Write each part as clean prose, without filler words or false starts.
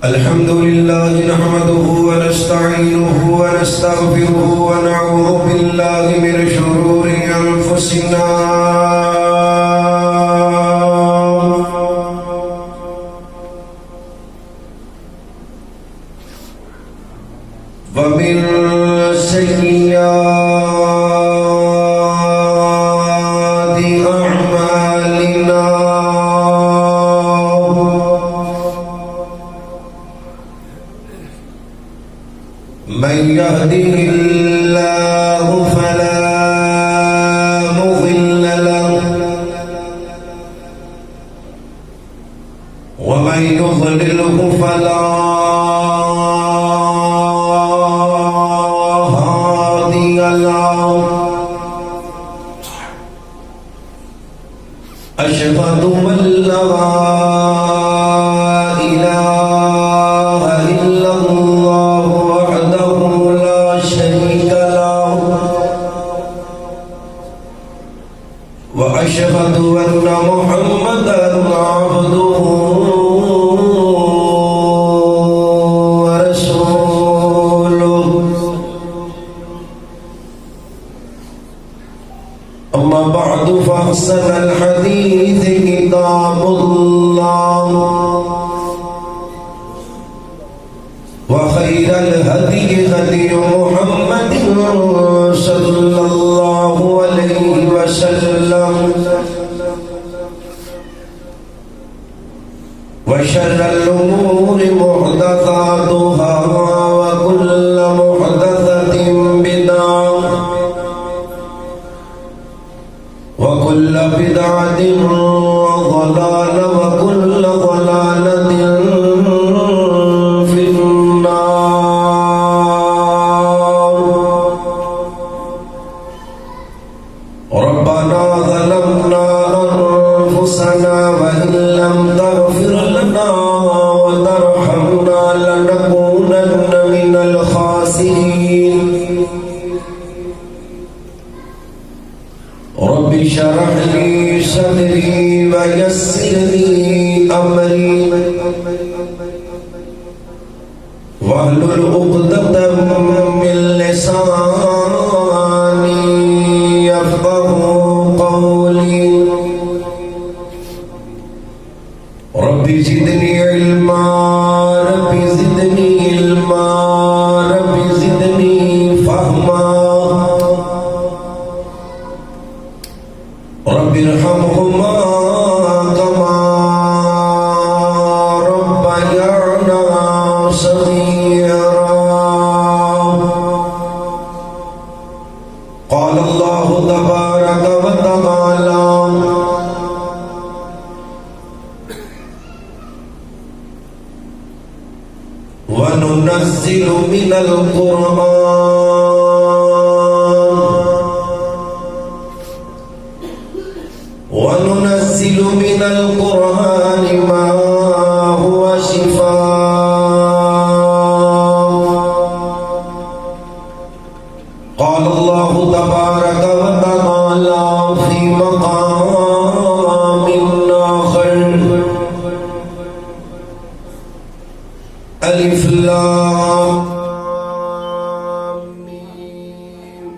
الحمد لله نحمده ونستعينه ونستغفره ونعوذ بالله من شرور أنفسنا ومن سيئات أعمالنا من يهده الله فلا مضل له ومن يضلله فلا هادي له أشهد أن لا إله إلا الله وحده لا شريك له وأشهد أن محمدا عبده ورسوله أما بعد فأحسن الحديث كتاب الله وخير الهدي هدي محمد صلى الله عليه وسلم وشر الأمور محدثاتها وكل محدثة بدعة وكل بدعة ضلالة وكل ضلالة في النار ربنا ظلمنا أنفسنا وإن لم تغفر لنا وترحمنا لنكونن من الخاسرين رب اشرح لي صدري ويسر لي أمري واحلل عقدة من لساني يفقهوا قولي رب زدني علما رب زدني علما رب زدني فهما رب ارحمهما كما ربيانا صغيرا قال الله تبارك وتعالى وننزل من القرآن ما هو شفاء قال الله تبارك وتعالى في مقام آخر ألف لام ميم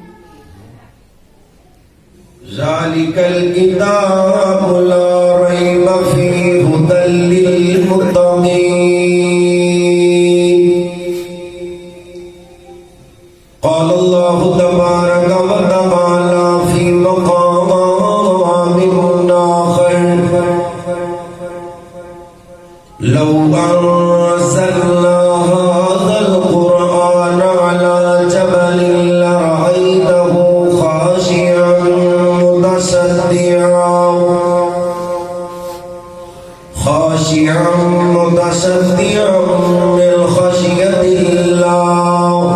ذلك الكتاب لا ريب فيه هدى للمتقين قال الله تبارك وتعالى في مقام آخر لو أنزلنا هذا القرآن على جبل لرأيته خاشعا متصدعا من خشية الله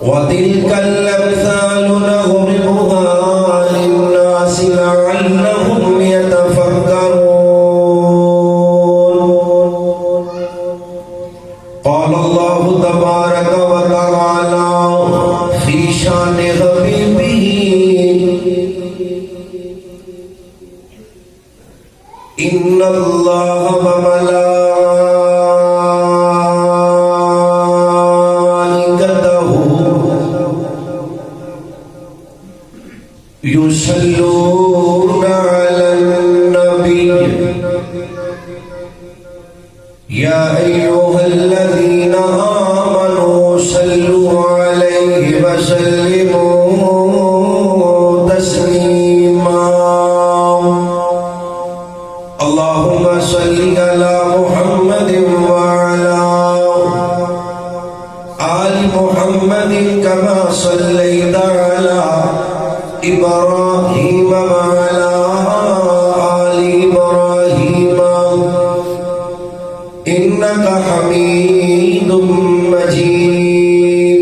وتلك الأمثال نضربها للناس لعلهم يتفكرون قال الله تبارك وتعالى في شان حبيبه إن الله وملائكته يا أيها الذين آمنوا صلوا عليه وسلموا تسليما اللهم صل على محمد وعلى آل محمد كما صليت على إبراهيم وعلى آل إبراهيم إنك حميد مجيد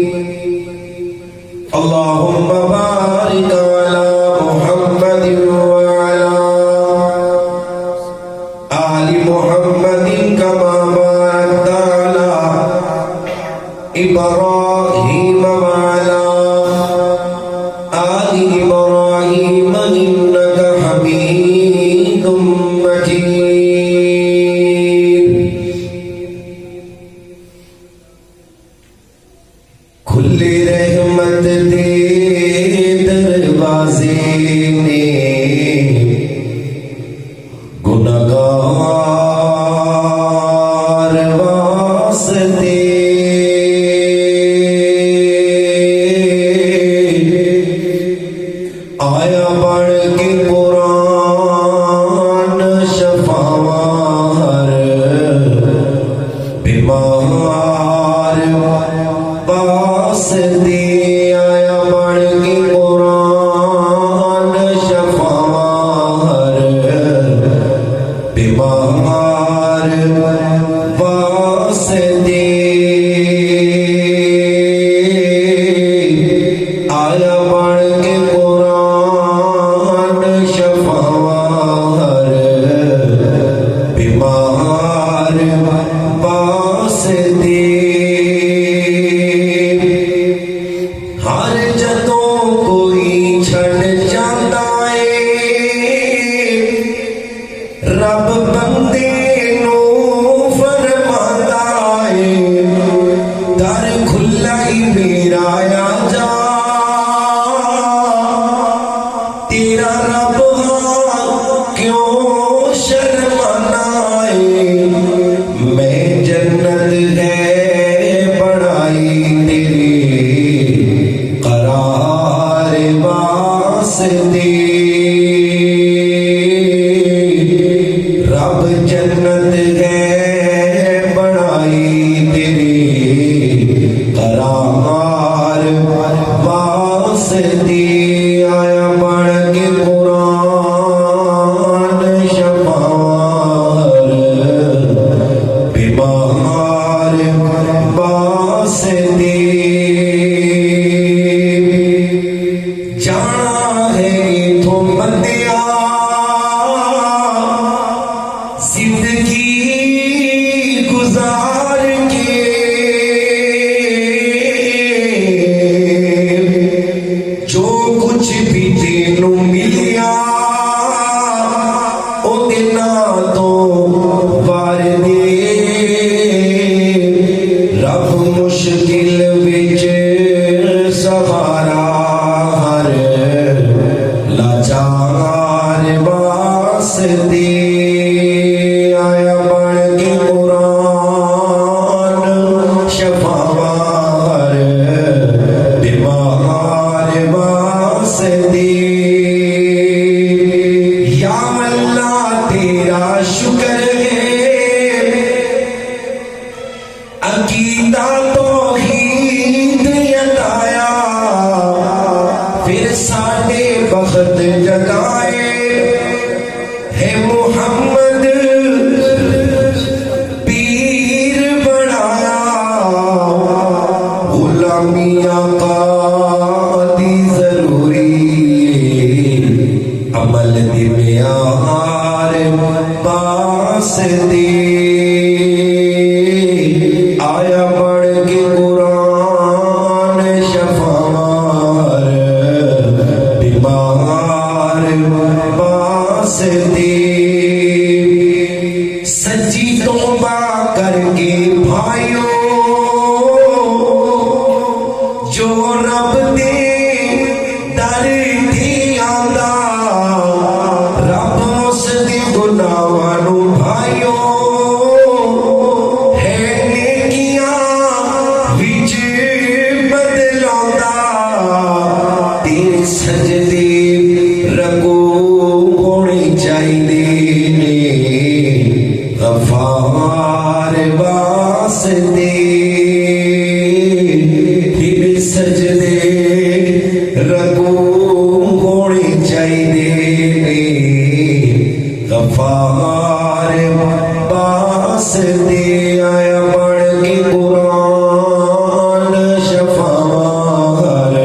اللهم بارك على محمد وعلى آل محمد كما باركت على إبراهيم وعلى آل إبراهيم إنك حميد مجيد کھلے رحمت دے دروازے نے گنہگار واسطے آیا بڑھ کے قرآن شفاوار بیمار واسطے آیا بڑھ کے قرآن شفاوار بیمار واسطے آیا بڑھ کے قرآن شفاوار بیمار واسطے ہر جدوں کوئی چھڑ جاتا ہے رب بندے نو فرماتا ہے در کھلا ہی میرا آ جا تیرا رب ہاں کیوں شرمانا ہے میں جنت ہے بڑائی تیری قرار واسطے رب جنت ہے بڑائی تیری قرار واسطے آیا بڑھ کے قرآن شفاوار بیمار واسطے جانا ہے تو بندیا زندگی گزار کے جو کچھ بھی تینوں ملیا او دینا تو وار دے رب مشکل وچ سہارا ہر لاچار واسطے آیا بڑھ کے قرآن شفاوار بیمار واسطے یا اللہ تیرا شکر ہے عقیدہ توحید عطایا پھر ساڈے بخت جگائے ہے محمد پیر بنایا غلامی آقا دی ضروری عمل دی معیار واسطے آیا بڑھ کے قرآن شفاوار بیمار واسطے سچی توبہ کر کے بھائیوں جو رب دے در دی آندا رب اس دی گناہاں نوں غفار واسطے پھر سجدے رکو ہونے چاہیے غفار واسطے آیا پڑھ کے قرآن شفار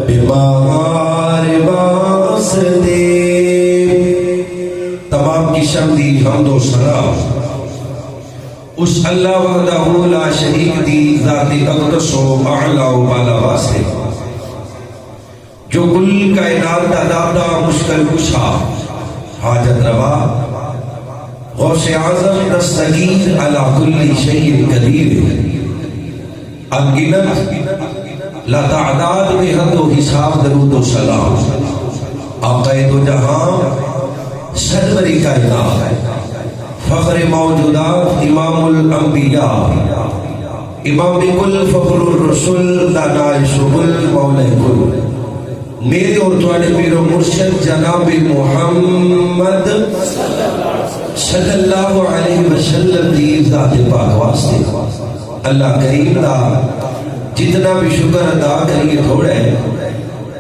بیمار واسطے تمام کی شمدی حمد و ثنا اس اللہ وحدہ لا شریک دی ذات اقدس و اعلی و بالا واسطے جو کل کائنات دا دادا مشکل کشا حاجت روا غوث اعظم دستگیر علی کل شیء قدیر انگنت لا تعداد میں حد و حساب درود و سلام آقا دو جہاں سروری کائنات فخر موجودات امام الانبیاء امام کل فخر الرسول دانائے شغل مولا کل میرے اور توانے پیر و مرشد جناب محمد صلی اللہ علیہ وسلم دی ذات پاک واسطے اللہ کریم دا جتنا بھی شکر ادا کریے تھوڑا ہے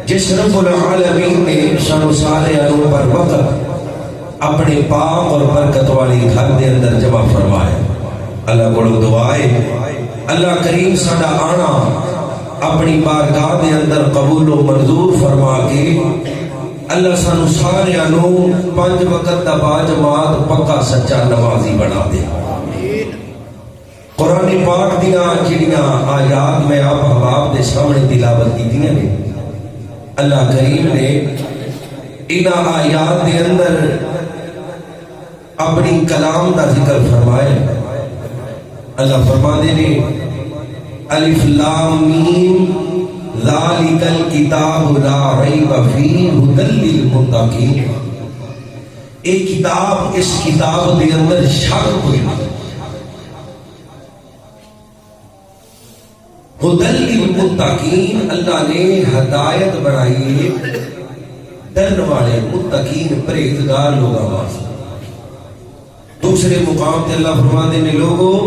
جس رب العالمین نے شان و سارے انو پر وقت اپنے پاک اور برکت والی گھر دے اندر جمع فرمائے اللہ کو دعائے اللہ کریم ساڈا آنا اپنی بارگاہ دے اندر قبول و منظور فرما کے اللہ سانو سارے انو 5 وقت دا با جماعت پکا سچا نمازی بنا دے قرآن پاک دیاں جڑیاں آیات میں آپ حباب دے سامنے تلاوت کی دیاں نے اللہ کریم نے انہاں آیات دے اندر اپنی کلام دا ذکر فرمائے اللہ فرما دے نے الف لام میم ذالک الکتاب لا ریب فیہ ھدی للمتقین ایک کتاب اس کتاب دے اندر شک ہوئی ھدی للمتقین اللہ نے ہدایت بنائی ہے ڈرن والے متقین پرہیزگار لوگوں واسطے دوسرے مقام تے اللہ فرماتے ہیں لوگوں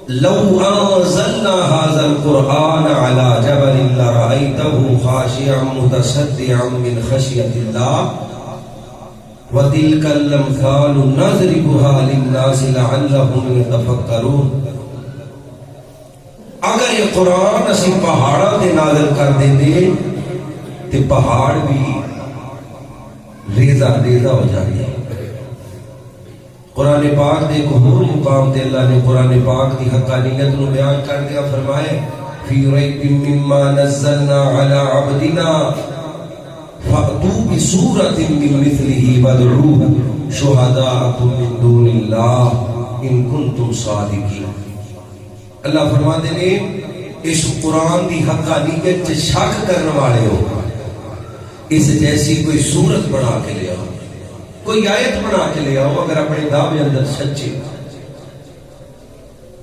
لو انزلنا هذا القرآن على جبل لرأيته خاشعا متصدعا من خشية الله وتلك الأمثال نضربها للناس لعلهم يتفكرون اگر یہ قرآن اسی پہاڑا تے نازل کر دیندے تے پہاڑ بھی ریزہ ریزہ ہو جاتے قرآن پاک دے ایک اور مقام تے اللہ نے قرآن پاک دی حقانیت نو بیان کر دیا فرمائے فی ریب مما نزلنا علی عبدنا فأتوا بسورة من مثله وادعوا شهداءکم من دون اللہ ان کنتم صادقین اللہ فرماتے ہیں اس قرآن دی حقانیت سے شک کرنے والے ہو اس جیسی کوئی صورت بنا کے لے آؤ کوئی آیت بنا کے لے آؤ اگر اپنے دعوے اندر سچے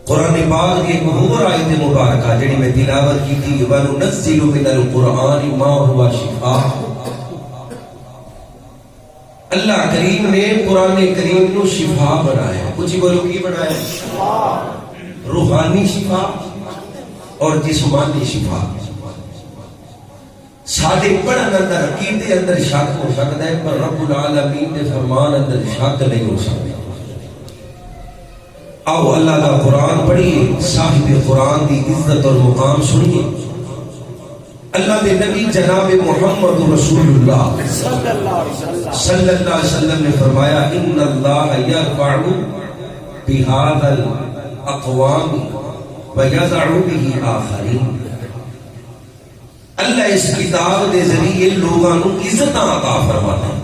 قرآن پاک کی ایک اور آیت مبارکہ جڑی میں تلاوت کی تھی وَنُنَزِّلُ مِنَ الْقُرْآنِ مَا هُوَ شِفَاءٌ اللہ کریم نے قرآن کریم کو شفا بنایا کچھ ہی بولو کی بنایا روحانی شفا اور جسمانی شفا سادے پڑھن اندر عقیدے اندر شک ہو سکتا ہے پر رب العالمین کے فرمان اندر شک نہیں ہو سکتا آؤ اللہ کا قرآن پڑھیے صاحب قرآن دی عزت اور مقام سنیے اللہ دے نبی جناب محمد رسول اللہ صلی اللہ علیہ وسلم نے فرمایا ان اللہ یرفع بہذا الاقوام ویضع به آخرین اللہ اس کتاب دے ذریعے لوگاں نو عزت عطا فرماتا ہے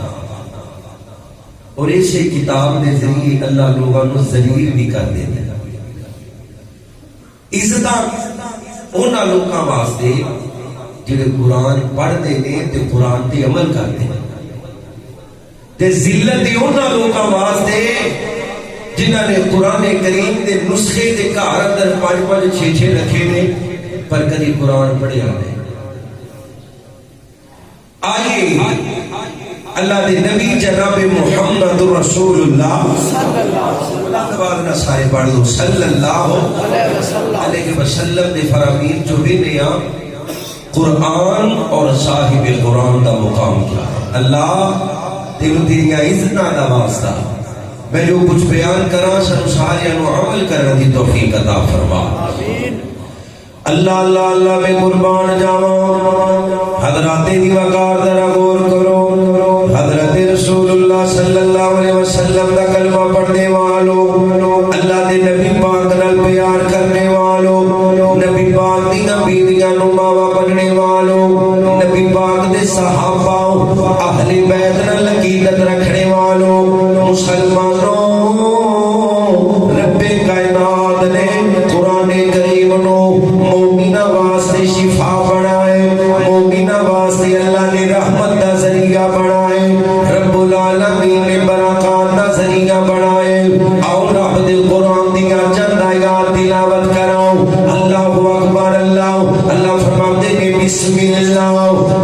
اور اسی کتاب دے ذریعے اللہ لوگاں نو ذلیل بھی کر دیتا ہے عزت انہاں لوگاں واسطے جڑے قرآن پڑھتے ہیں تے قرآن تے عمل کرتے ہیں تے ذلت انہاں لوگاں واسطے جنہاں نے قرآن کریم دے نسخے تے گھر اندر 5-5 6-6 رکھے نے پر کدی قرآن پڑھیا نہیں آئیے اللہ دے نبی جناب محمد رسول اللہ اللہ سارے پڑھ دو صلی اللہ علیہ وسلم نے فرامین جو بھی نیا قرآن اور صاحب قرآن دا مقام کیا اللہ تیرو تیریاں عزتنا دا واسطہ میں جو کچھ بیان کرا سنو سارے انو عمل کرنے دی توفیق عطا فرما اللہ اللہ اللہ میں قربان جاواں حضرات دی وقار ذرا غور کرو حضرت رسول اللہ صلی اللہ علیہ وسلم دا کلمہ پڑھنے والوں اللہ دے نبی پاک نال پیار کرنے والوں نبی پاک دی بیویاں نو ماوا بننے والوں نبی پاک دے صحابہ اہل بیت نال عقیدت رکھنے والوں مسلمانوں رب کائنات نے قرآن کریم نو مومنہ واسطے شفا بنائے مومنہ واسطے اللہ نے رحمت دا ذریعہ بنائے رب العالمین نے برکات دا ذریعہ بنائے اور رب دے قرآن دیا چند آیات تلاوت کراؤ اللہ اکبر اللہ اللہ فرماتے ہیں بسم اللہ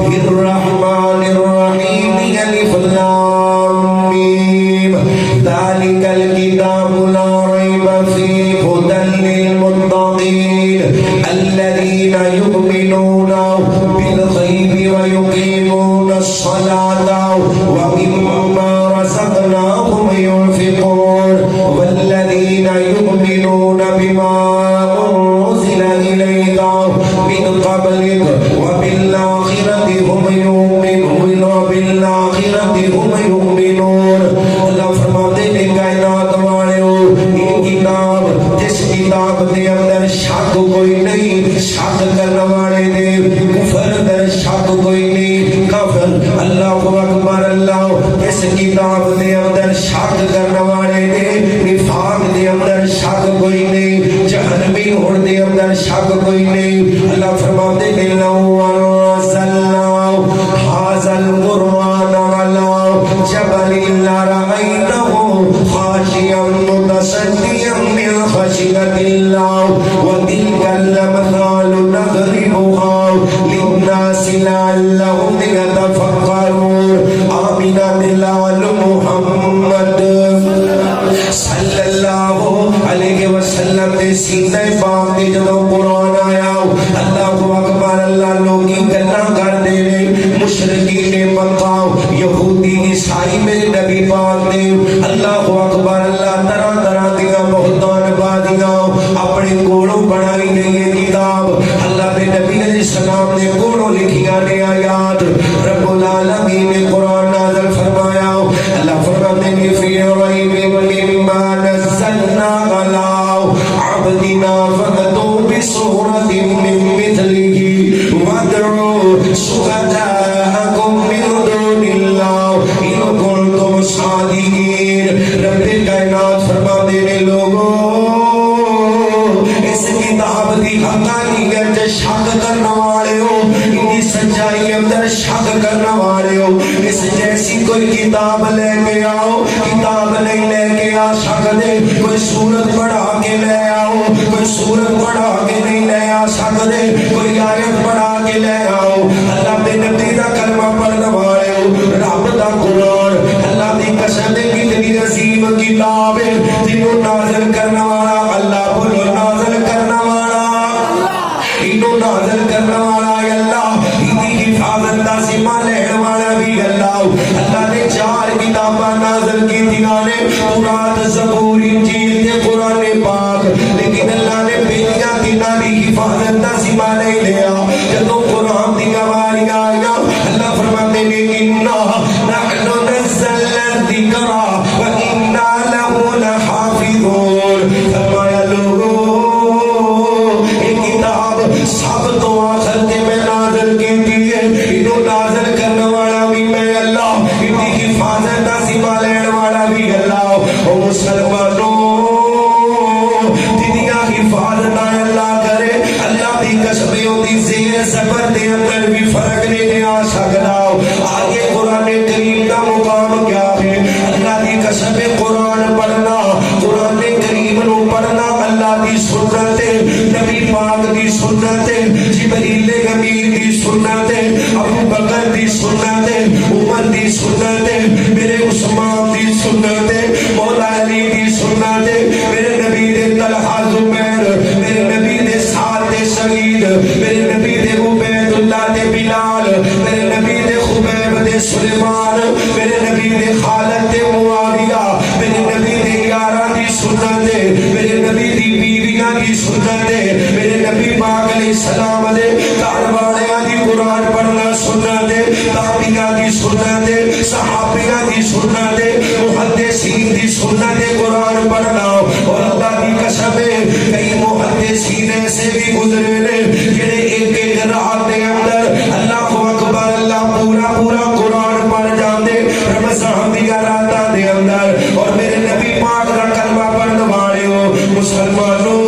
الرحمن الرحیم الف لام میم ذالک الکتاب لا ریب فیہ ھدی للمتقین الذین یؤمنون بالغیب ویقیمون الصلاة ومما رزقناهم ينفقون والذین یؤمنون بما انزل الیک من قبلک وبالآخرة هم یؤمنون وبالآخرة هم یؤمنون اللہ فرماتے ہیں کائنات والوں یہ کتاب جس کتاب دے اندر شک کوئی نہیں شک کرنے والے دے کفر در شک کوئی نہیں کفر اللہ اکبر اللہ اس کتاب دے اندر شک کرنے والے دے نفاق دے اندر شک کوئی نہیں جہنمی ہوڑ دے اندر شک کوئی نہیں اللہ فرماتے ہیں لو انزلنا هذا القرآن على جبل لرأيته خاشعا متصدعا من خشية الله وتلك الأمثال نضربها للناس لعلهم يتفكرون آمين بلال محمد صلی اللہ علیہ وسلم نے سینہ پاک کے جدو قرآن آیا اللہ اکبر اللہ لوگی گلہ کر دے مشرقین مکہ یہودی عیسائی میں نبی پاک نے اللہ اکبر اللہ طرح طرح دیا بہتان بادیاں اپنے کوڑوں بڑھائی نے یہ کتاب اللہ نے نبی علیہ السلام نے کوڑوں لکھیا نے آیات رب العالمین نے قرآن نازل فرمایا اللہ فرماتے ہیں فی ریب مما نزلنا علی عبدنا فأتوا بسورة من مثله وادعوا شهداءکم من دون اللہ ان کنتم صادقین رب کائنات فرماتے ہیں لوگوں اس کتاب دی حقانیت شک کرنے والے ہو ان سچائی اندر شک کرنے والے ہو اس جیسی کوئی کتاب لے کے آؤ کتاب نہیں لے کے آ سکتے کوئی سورت پڑھا کے لے آؤ کوئی سورت پڑھا کے نہیں لے آ سکتے کوئی آیت پڑھا کے لے آؤ اللہ دے نبی دا کلمہ پڑھنے والے ہو رب دا قرآن اللہ دی قسم دے کتنی عظیم کتاب ہے جنہوں نازل کرنے والا اللہ بولو نازل کرنے والا انہوں نازل کرنے والا اللہ انہی حفاظت دا ذمہ لینے والا بھی اللہ اللہ نے 4 کتاباں نازل کی دیانے قرآن زبور انجیل تے قرآن پاک لیکن اللہ نے بیلیاں دینا دی حفاظت دا ذمہ نہیں لیا جدو قرآن دی آواریاں آیا اللہ فرماتے نے اِنَّا نَحْنُ نَزَّلْنَا الذِّكْرَ وَإِنَّا لَهُ لَحَافِظُونَ فرمایا لوگوں یہ کتاب سب تو آخر کے میں نازل کی دیئے انہوں نازل کرنے والا بھی میں اللہ انہی حفاظت دا ذمہ لینے والا بھی اللہ او مسلمانوں دنیا حفاظت اللہ کرے اللہ دی قسمیں ہوتی زیر زبر دے اندر بھی فرق نہیں دے آ سکتا آگے قرآن کریم کا مقام کیا ہے اللہ دی قسمیں قرآن پڑھنا قرآن کریم نو پڑھنا اللہ دی سنت نبی پاک دی سنت جبریل امین دی سنت ابو بکر دی سنت عمر دی سنت سلیمان میرے نبی دے خالد دے معاویہ میرے نبی دے یاراں دی سنت دے میرے نبی دی بیویاں دی سنت دے میرے نبی پاک علیہ السلام دے گھر والیاں دی قرآن پڑھنا سنت دے تابعیاں دی سنت دے صحابیاں دی سنت دے محدثین دی سنت دے قرآن پڑھنا اور اللہ دی قسم ہے کئی محدثین ایسے بھی گزرے نے جنہیں ایک ایک رات دے اندر اللہ اکبر اللہ پورا پورا قرآن پڑھ جاندے رمضان دی راتاں دے اندر اور میرے نبی پاک دا کلمہ پڑھن والے ہو مسلمانوں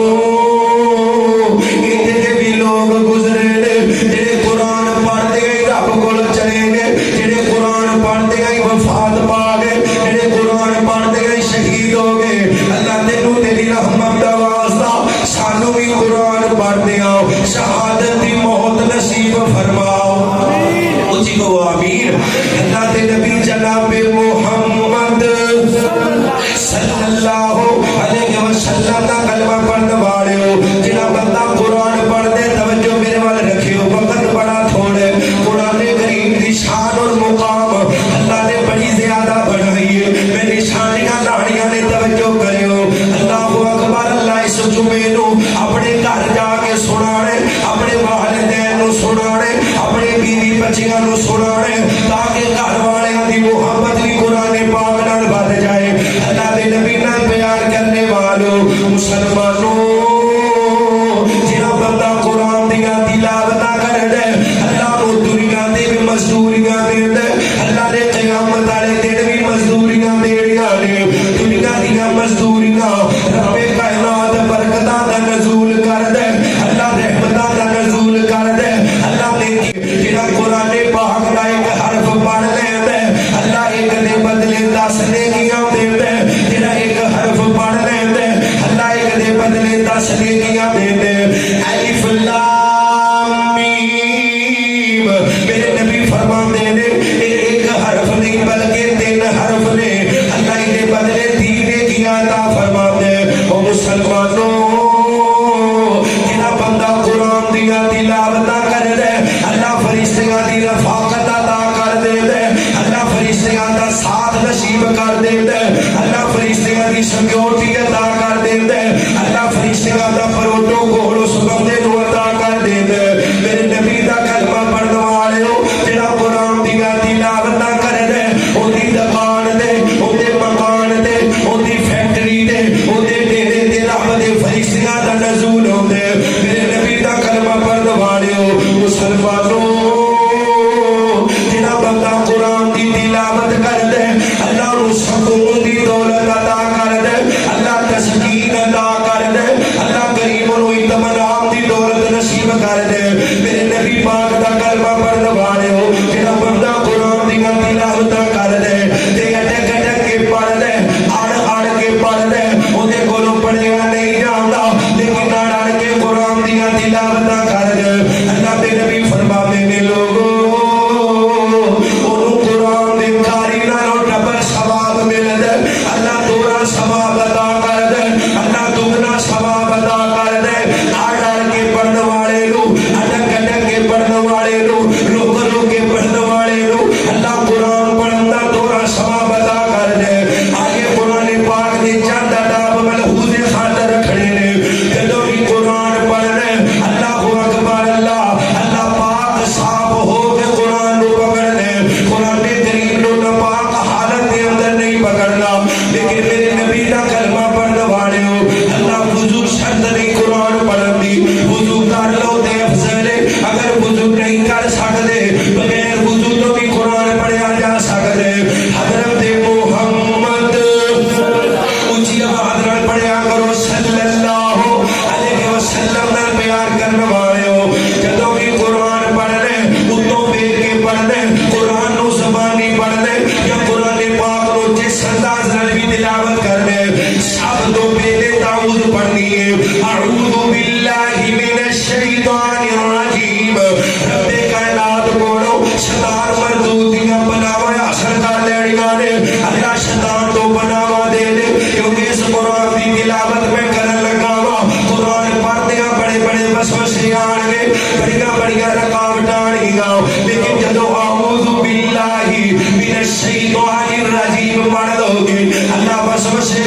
اتنے بھی لوگ گزرے نے جنہیں قرآن پڑھتے گئے رب کول چلے گئے جنہیں قرآن پڑھتے گئے وفات پا گئے جنہیں قرآن پڑھتے گئے شہید ہو گئے اللہ تینوں تیری رحمت دا واسطہ سانوں بھی قرآن پڑھتے آؤ شہادت دی موت نصیب فرماؤ اچھی کو آمین اللہ تے نبی جناب محمد صلی اللہ علیہ وسلم دا کلمہ پڑھنے والے ہو جنہاں بندہ قرآن پڑھ دے توجہ میرے وال رکھے ہو وقت بڑا تھوڑے قرآن کریم دی شان اور مقام اللہ نے بڑی زیادہ بڑھائی ہے میں نشانیاں داڑیاں نے توجہ کرے ہو اللہ اکبر اللہ اس جمعے نو اپنے گھر جا کے سنانے اپنے والدین نو سنانے اپنے بیوی بچیاں نو سنانے تاکہ گھر والوں دی محبت بھی قرآن پاک نال بڑھ جائے اللہ دے نبی نال پیار کرنے والوں مسلمانوں جنہاں بندہ قرآن دیا تلاوت کر دے اللہ کو دنیا دے بھی مزدوریاں دے دے اللہ نے قیامت والے دن بھی مزدوریاں دیڑیاں نے دنیا دیا مزدوریاں رب کائنات برکتاں دا نزول کر دے اللہ رحمتاں دا نزول کر دے اللہ نے جنہاں قرآن پاک دا ایک حرف پڑھ لے دے اللہ ایک دے بدلے 10 نیکیاں دے دے جنہاں ایک حرف پڑھ لے دے اللہ ایک دے بدلے 10 نیکیاں دے دے الف لام میم میرے نبی فرماتے نے ایک حرف نہیں بلکہ 3 حرف نے اللہ کے بدلے 3 نیکیاں عطا فرماتے او مسلمانوں جنہاں بندہ قرآن دیا تلاوت کر دے اللہ فرشتیاں دی رفاقت عطا کر دے دے اللہ فرشتیاں دا ساتھ نصیب کر دے دے اللہ فرشتیاں دی سیکورٹی عطا کر دے دے اللہ فرشتیاں دا پروٹوکول اس بندے نو عطا کر دے دے میرے نبی دا کلمہ پڑھن والے ہو جڑا قرآن دیا تلاوت کر دے اودی دکان دے اودے مکان دے اودی فیکٹری دے اودے ڈیرے تے رب دے فرشتیاں دا نزول ہوندے میرے نبی دا کلمہ پڑھن والے ہو مسلمانوں جڑا بندہ قرآن دی تلاوت کر دے اللہ نو سکون دی دولت عطا کر دے اللہ تسکین عطا کر دے اللہ کریم نو اطمینان دی دولت نصیب کر دے میرے نبی پاک دا کلمہ پڑھن والے ہو جڑا بندہ قرآن دی تلاوت کر دے تے اٹک اٹک کے پڑھ دے اڑ کے پڑھ دے اودے کولوں پڑھیا نہیں جاندا لیکن اڑ کے قرآن دی تلاوت کر دے اللہ دے نبی فرماتے نے لوگوں اونوں قرآن دی کاری نال ڈبل ثواب مل دے اللہ دوہرا ثواب عطا کر دے اللہ دگنا ثواب عطا کر دے اڑ کے پڑھن والے نو اٹک اٹک کے پڑھن والے نو رک رک کے پڑھن والے نو اللہ قرآن پڑھن دا دوہرا ثواب عطا کر دے آگے قرآن پاک دے چند آداب ملحوظ خاطر رکھنے نے جدوں بھی قرآن پڑھنے اللہ اکبر اللہ اللہ پاک صاف ہو کے قرآن نو پکڑنے قرآن کریم نو ناپاک حالت دے اندر نہیں پکڑنا لیکن میرے نبی دا کلمہ پڑھنے والے ہو اللہ وضو شرط نہیں قرآن پڑھن دی وضو کر لو تے افضل ہے اگر وضو نہیں کر سکتے بغیر وضو تو بھی قرآن پڑھیا جا سکتے حضرت محمد اونچی آواز نال پڑھیا کرو صلی اللہ علیہ وسلم نال پیار کرنے والے ہو جدوں بھی قرآن پڑھنے اتوں بیٹھ کے پڑھنے قرآن نو زبانی پڑھنے یا قرآن پاک نو جس انداز نال بھی تلاوت کرنے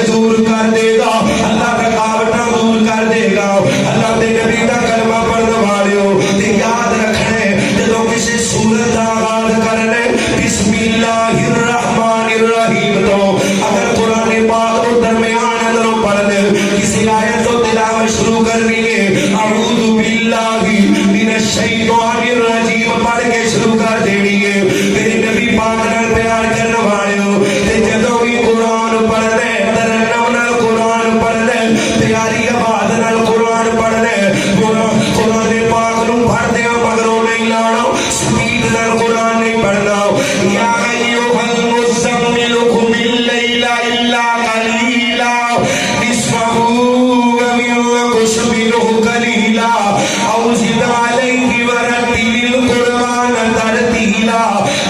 دور کر دے گا اللہ رکاوٹاں دور کر دے گا اللہ دے نبی دا کلمہ پڑھن والےو تے یاد رکھنا جدوں کسی سورت دا آغاز کرنا بسم اللہ الرحمن الرحیم تو اگر قرآن پاک کو درمیان اندروں پڑھنے کسی آیت تو تلاوت شروع کرنی ہے اعوذ باللہ من الشیطان الرجیم پڑھ کے شروع کر دینی ہے میرے نبی پاک نال پیار کرنے والے ہو تے جدوں بھی قرآن پڑھنے ترنم نال قرآن پڑھنے پیاری آواز نال قرآن پڑھنے قرآن پاک نو پڑھدیاں مگروں نہیں لانا سپیڈ نال قرآن نہیں پڑھنا یا ایھا المزمل قم اللیل الا قلیلا نصفہ وانقص منہ قلیلا او زد علیہ ورتل القرآن ترتیلا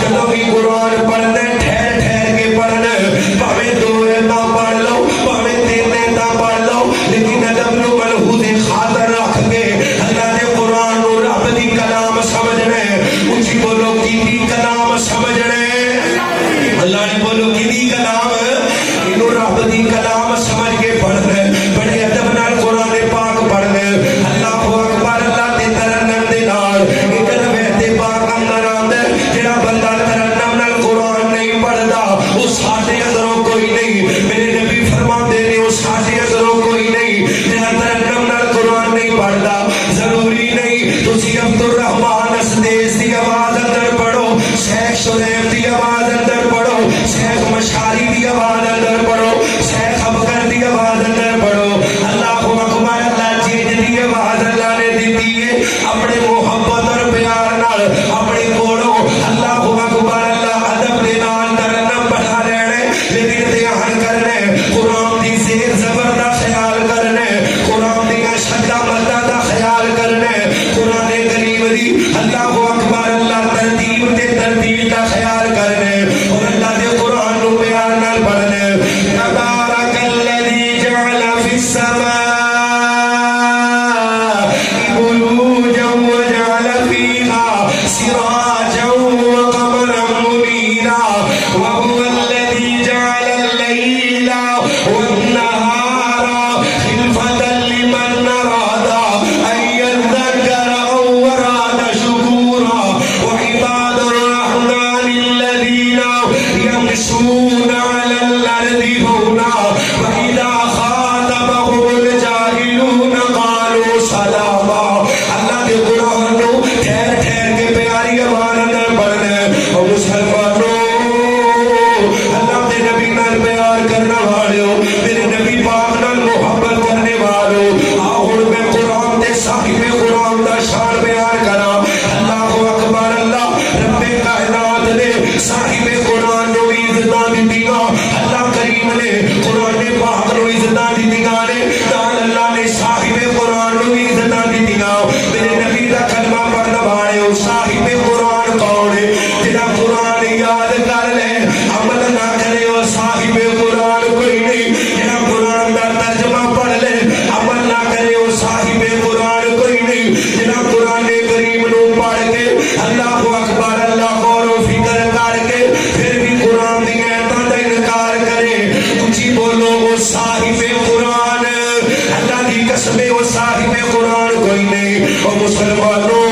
جدوں بھی قرآن پڑھنے ٹھہر ٹھہر کے پڑھنے پاویں دو ایتاں پڑھ لو پاویں تین ایتاں پڑھ لو لیکن ادب نو ملحوظ خاطر رکھ کے اللہ دے قرآن نو رب دی کلام سمجھنے اونچی بولو کی کلام سمجھنے اللہ نے بولو کی کلام انہوں رب دی کلام سمجھ کے پڑھنے بڑے ادب نال قرآن پاک پڑھنے اللہ اکبر اللہ دے ترنم دے نال ایک روایت پاک اندر آندا جڑا بندہ ترنم نال قرآن نہیں پڑھدا او ساڈے اندروں کوئی نہیں میرے نبی فرماندے نے او ساڈے اندروں کوئی نہیں جڑا ترنم نال قرآن نہیں پڑھدا ضروری نہیں تسی عبد الرحمان اسدیس دی آواز اندر پڑھو شیخ شریف دی آواز اندر پڑھو شیخ مشاری دی آواز اندر پڑھو شیخ ابکر دی آواز اندر پڑھو اللہ اکبر اللہ جی دی آواز اللہ نے دیتی ہے اپنے محبت اور پیار نال اپنے کولوں اللہ اکبر اللہ ادب دے نال ترنم پڑھا لینے لیکن دھیان کرنے قرآن دی زیر زبر دا خیال کرنے قرآن دی شدہ مدہ دا خیال کرنے قرآن کریم دی اللہ اکبر اللہ ترتیب تے ترتیب دا خیال کرنے اور اللہ دے قرآن نو پیار نال پڑھنے تبارک الذی جعل فی السماء بروجا وجعل فیہا سراجا وقمرا منیرا وهو الذی جعل اللیل والنہار خلفة لمن اراد ان يذکر او اراد شکورا وعباد الرحمن الذین يمشون على الارض ہونا وإذا خاطبهم الجاہلون قالوا سلاما اللہ دے قرآن نو ٹھہر ٹھہر کے پیاری آواز اندر پڑھنے اور مسلمانوں اللہ دے نبی نال پیار کرنے والوں میرے نبی پاک نال محبت کرنے والوں آؤ میں قرآن دے صاحب قرآن دا شان بیان کرا اللہ اکبر اللہ رب کائنات نے صاحب قرآن نو عزتاں دتیاں اللہ کریم نے قرآن پاک نو عزتاں دتیاں نے نال اللہ نے صاحب قرآن نو عزتاں دتیاں میرے نبی دا کلمہ پڑھن والے صاحب قرآن کون ہے جڑا قرآن یاد کر لے عمل نہ کرے او صاحب قرآن کوئی نہیں جڑا قرآن دا ترجمہ پڑھ لے عمل نہ کرے او صاحب قرآن کوئی نہیں جڑا قرآن کریم نو پڑھ کے اللہ اکبر اللہ غور و فکر کر کے پھر بھی قرآن دی آیتاں دا انکار کرے اونچی بولو وہ صاحب قرآن اللہ دی قسم وہ صاحب قرآن کوئی نہیں او مسلمانوں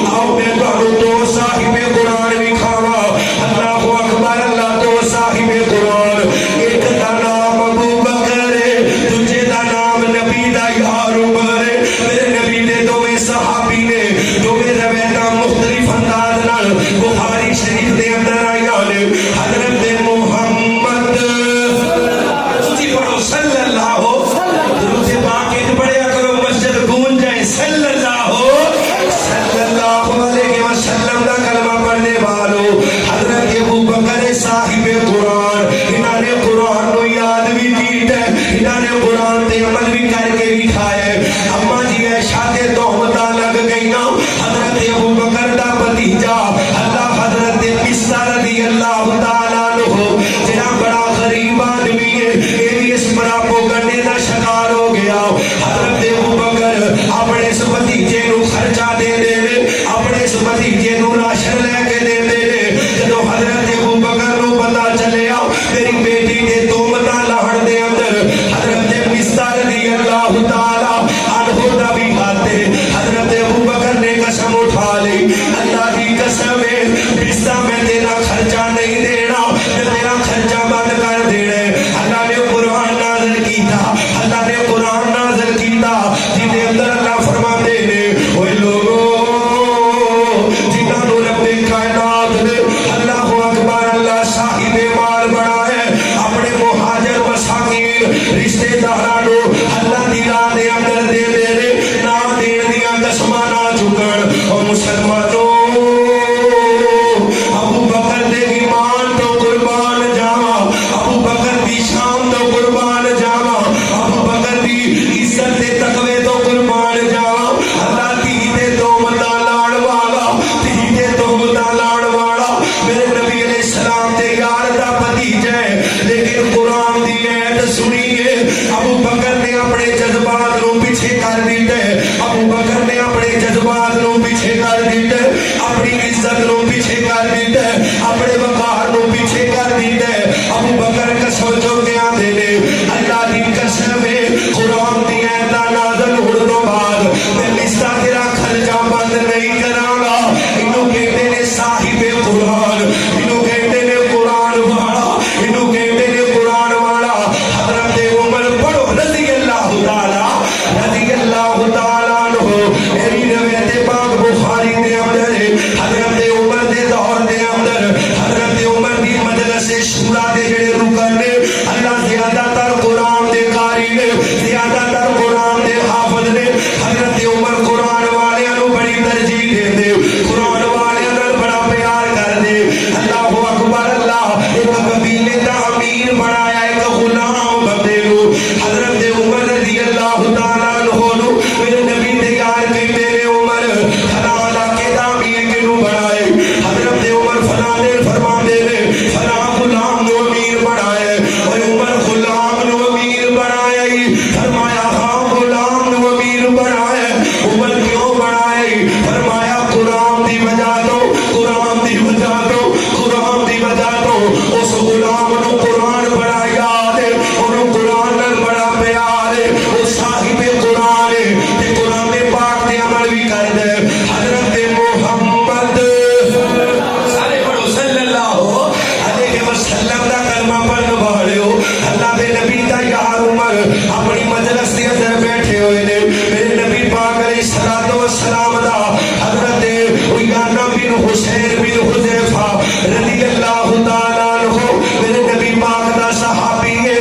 آؤ میں تانوں دو صاحب قرآن بھی کھاواں اللہ اکبر اللہ دو صاحب قرآن ایک دا نام ابو بکر ہے دوجے دا نام نبی دا یار عمر ہے میرے نبی دے دوویں صحابی نے دوویں روایتاں مختلف انداز نال بخاری شریف دے اندر آئیاں نے حضرت محمد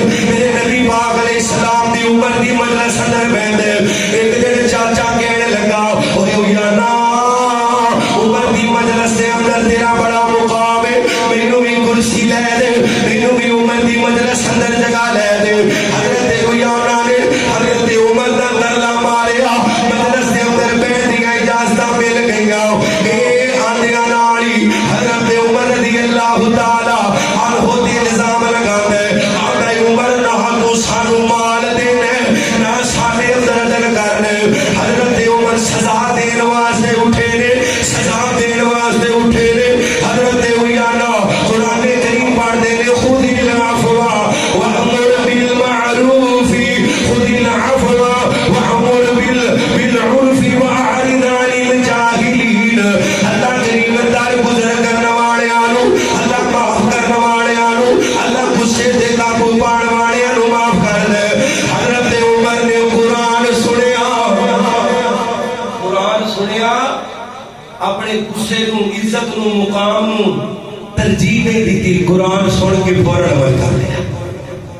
میرے نبی پاک علیہ السلام دی عمر دی مجلس اندر بیٹھے ایک دن چاچا کہنے لگا اوے یا نا عمر دی مجلس دے اندر تیرا بڑا مقام ہے مینوں بھی کرسی لے دے مینوں بھی عمر دی مجلس اندر جگہ لے دے حضرت یونا نے حضرت عمر دا ترلا ماریا مجلس دے اندر بیٹھ دی اجازت مل گئیاں اے آندیاں نالی حضرت عمر رضی اللہ تعالی عنہ دی الزام لگاندے آندا عمر نہ تو سانو مال دینے نہ ساڈے درد کرنے حضرت عمر سزا دین واسطے اٹھے نے سزا دین واسطے اٹھے نے حضرت یونا قرآن کریم پڑھ دے نے خود العفو وامر بالمعروف خود العفو وامر بالعرف واعرض عن الجاهلين اللہ کریم در گزر کرنے والےاں نو اللہ معاف کرنے والےاں نو اللہ غصے تے قابو پان والےاں نو معاف کر دے حضرت عمر نے قرآن سنیا اپنے غصے نو عزت نو مقام نو ترجیح نہیں دیتی قرآن سن کے فوراً عمل کر لیا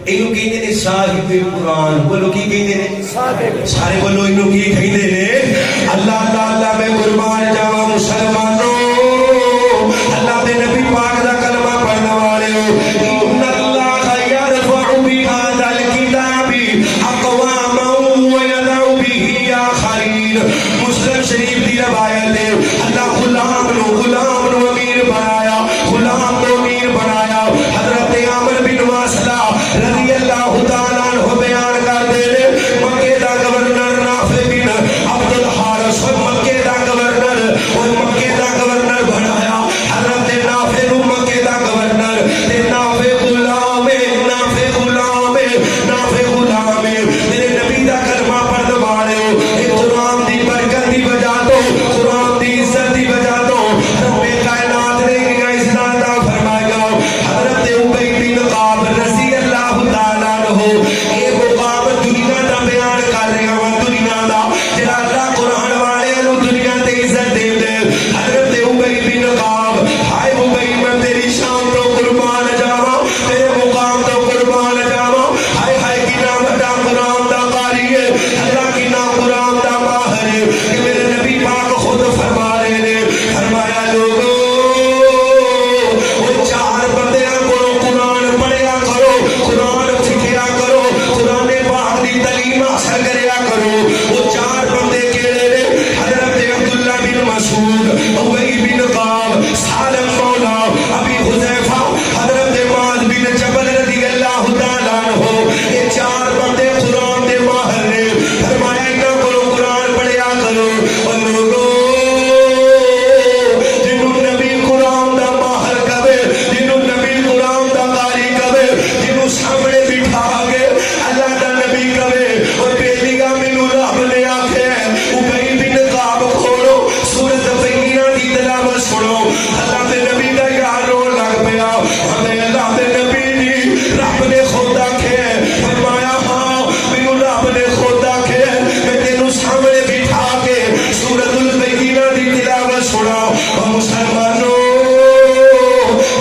اینو کہندے نے صاحب قرآن بولو کی کہندے نے سارے بولو اینو کی کہندے نے اللہ اللہ میں قربان جاواں مسلمانوں اللہ دے نبی پاک دا کلمہ پڑھنے والے ہو ان اللہ یرفع بہذا الکتاب اقواما ویضع به آخرین مسلم شریف دی روایت ہے اللہ غلام نو امیر بنایا غلام نو امیر بنایا حضرت عامر بن واسلہ رضی اللہ تعالیٰ عنہ بیان کر دے لے مکہ دا گورنر نافع بن عبد الحارث مکہ دا گورنر اور مکہ دا گورنر بنایا حضرت نافع نو مکہ دا گورنر تے نافع غلام میرے نبی دا کلمہ پڑھنے والے ہو اے قرآن دی برکت دی وجہ تو قرآن دی عزت دی وجہ تو رب کائنات نے اس عطا فرمایا حضرت ابی بن کعب رضی اللہ تعالیٰ عنہ اے مقام دنیا دا بیان کر رہا ہوں دنیا دا جڑا اللہ قرآن والے نو دنیا تے عزت دے دے حضرت ابی بن کعب ہائے ابی میں تیری شان تو قربان جاواں تیرے مقام تو قربان جاواں ہائے ہائے کنا بڑا قرآن دا قاری ہے اللہ کنا قرآن دا ماہر ہے کہ میرے نبی پاک خود فرما رہے نے فرمایا لوگوں وہ چار بندیاں کو قرآن پڑھیا کرو قرآن سکھیا کرو قرآن پاک دی تعلیم حاصل کریا کرو وہ چار بندے کیڑے نے حضرت عبداللہ بن مسعود ابی بن کعب سالم مولا ابی حذیفہ حضرت معاذ بن جبل رضی اللہ تعالیٰ عنہ یہ چار بندے قرآن دے ماہر نے فرمایا انہاں کو قرآن پڑھیا کرو اور لوگوں جنہوں نبی قرآن دا ماہر کبے جنہوں نبی قرآن دا قاری کبے جنہوں سامنے بٹھا کے اللہ دا نبی کبے اور پہلی گاہ مینوں رب نے آکھے ابی بن کعب کھولو سورۃ بینہ دی تلاوت سنو اللہ دے نبی دا یار رو لگ پیا ہمیں اللہ دے نبی دی رب نے خود آکھے فرمایا ہاں مینوں رب نے خود آکھے میں تینوں سامنے بٹھا کے سورۃ البینہ دی تلاوت سنا اور مسلمانوں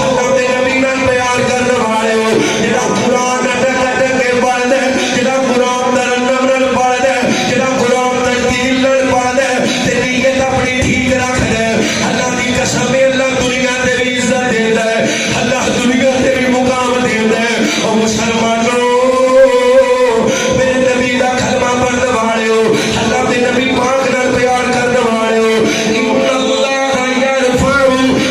اللہ دے نبی نال پیار کرنے والے ہو جڑا قرآن اٹک اٹک کے پڑھ دے جڑا قرآن ترنم نال پڑھ دے جڑا قرآن ترتیل نال پڑھ دے تے نیت اپنی ٹھیک رکھ دے اللہ دی قسم اللہ دنیا تے بھی عزت دیندا ہے اللہ دنیا تے بھی مقام دیندا ہے او مسلمانوں میرے نبی دا کلمہ پڑھنے والے ہو اللہ دے نبی پاک نال پیار کرنے والے ہو ان اللہ یرفع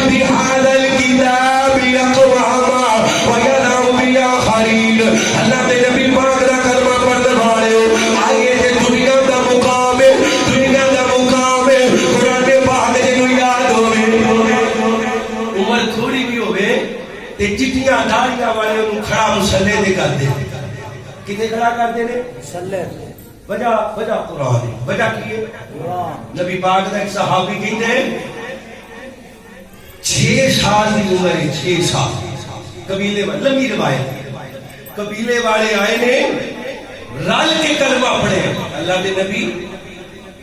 بہذا الکتاب اقواما ویضع بآخرین اللہ دے نبی پاک دا کلمہ پڑھنے والے ہو آئیے کہ دنیا دا مقام ہے دنیا دا مقام ہے قرآن پاک جنوں یاد ہوئے عمر تھوڑی بھی ہوئے تے چٹیاں داڑیاں والے انہوں کھڑا مسلے دے کر دے کتے کھڑا کر دے نے مسلے وجہ قرآن ہے وجہ کی ہے نبی پاک دا ایک صحابی کہتے ہیں 6 سال دی عمر ہے 6 سال قبیلے والے لمبی روایت قبیلے والے آئے نے رل کے کلمہ پڑھے اللہ دے نبی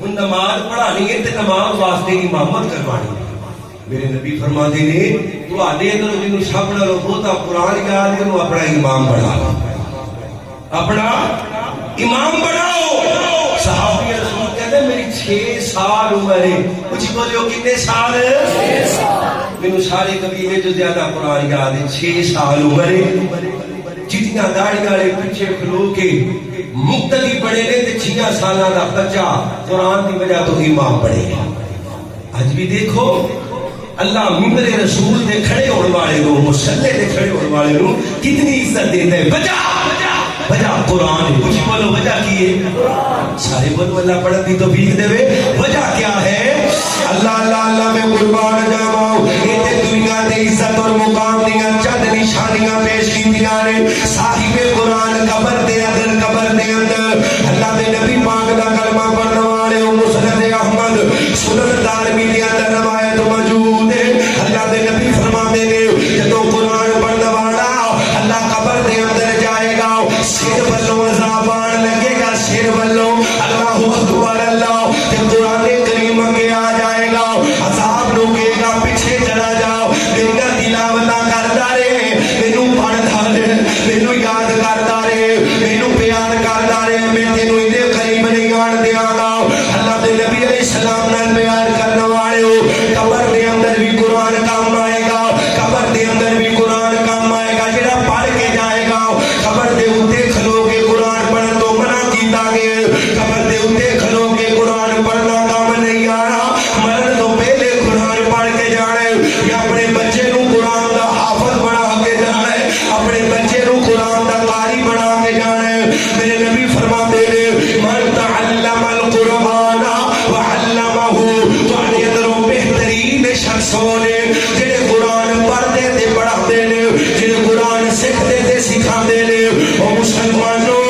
ہن نماز پڑھانی ہے تے نماز واسطے امامت کروانی میرے نبی فرماتے نے تو آدھے اندر جنہوں سب نالوں بہتا قرآن یاد ہے وہ اپنا امام بنا لو اپنا امام بناؤ. صحابی رسول کہتے ہیں میری 6 سال عمر ہے. کچھ بولو کتنے سال؟ 6 سال. مینوں سارے قبیلے جو زیادہ قرآن یاد ہے. 6 سال عمر ہے. چٹیاں داڑیاں والے پیچھے کھلو کے مقتدی بڑے نے تے 6 سالاں دا بچہ قرآن دی وجہ تو امام بڑے. آج بھی دیکھو اللہ ممبر رسول دے کھڑے ہونے والے لوگ مصلی دے کھڑے ہونے والے لوگ کتنی عزت دیتا ہے. وجہ قرآن ہے. کچھ بولو وجہ کی ہے؟ سارے بولو اللہ پڑھن دی توفیق دے. وجہ کیا ہے؟ اللہ اللہ اللہ میں قربان جاواں. یہ تے دنیا دے عزت اور مقام دیاں چند نشانیاں پیش کیتیاں نے. صاحب قرآن قبر دے اندر اللہ دے نبی پاک دا کلمہ پڑھن والے مسند احمد سنن دارمی دے اندر روایت موجود ہے. اللہ دے نبی فرماتے ہیں جدوں قرآن پڑھن والا اللہ قبر دے اندر جائے گا سر والوں عذاب آن لگے گا. سر والوں اللہ اکبر اللہ تے قرآن کریم اگے آ جائے گا. عذاب روکے گا پیچھے چلا جاؤ. میرا تلاوت کرتا رہے مینوں پڑھدا رہے مینوں یاد کرتا رہے مینوں پیار کرتا رہے. میں تینوں دے قریب نہیں آن دیاں گا. اللہ دے نبی علیہ السلام نال پیار کرنے والے ہو. قبر دے اندر بھی قرآن کام آئے گا. قبر دے اندر بھی قرآن کام آئے گا. جڑا پڑھ کے جائے گا قبر دے اوتے کھلو کے قرآن پڑھن تو منع کیتا گیا. قبر دے اوتے کھلو کے قرآن پڑھنا کام نہیں آنا. مرن تو پہلے قرآن پڑھ کے جانا ہے. یا اپنے بچے نو قرآن دا حافظ بنا کے جانا ہے. اپنے بچے نو قرآن دا قاری بنا کے جانا ہے. میرے نبی فرماتے ہیں من تعلم القرآن وعلمہ تو ادھروں بہترین شخصوں نے جڑے قرآن پڑھتے تے پڑھاتے نے جڑے قرآن سکھتے تے سکھاتے نے. او مسلمانوں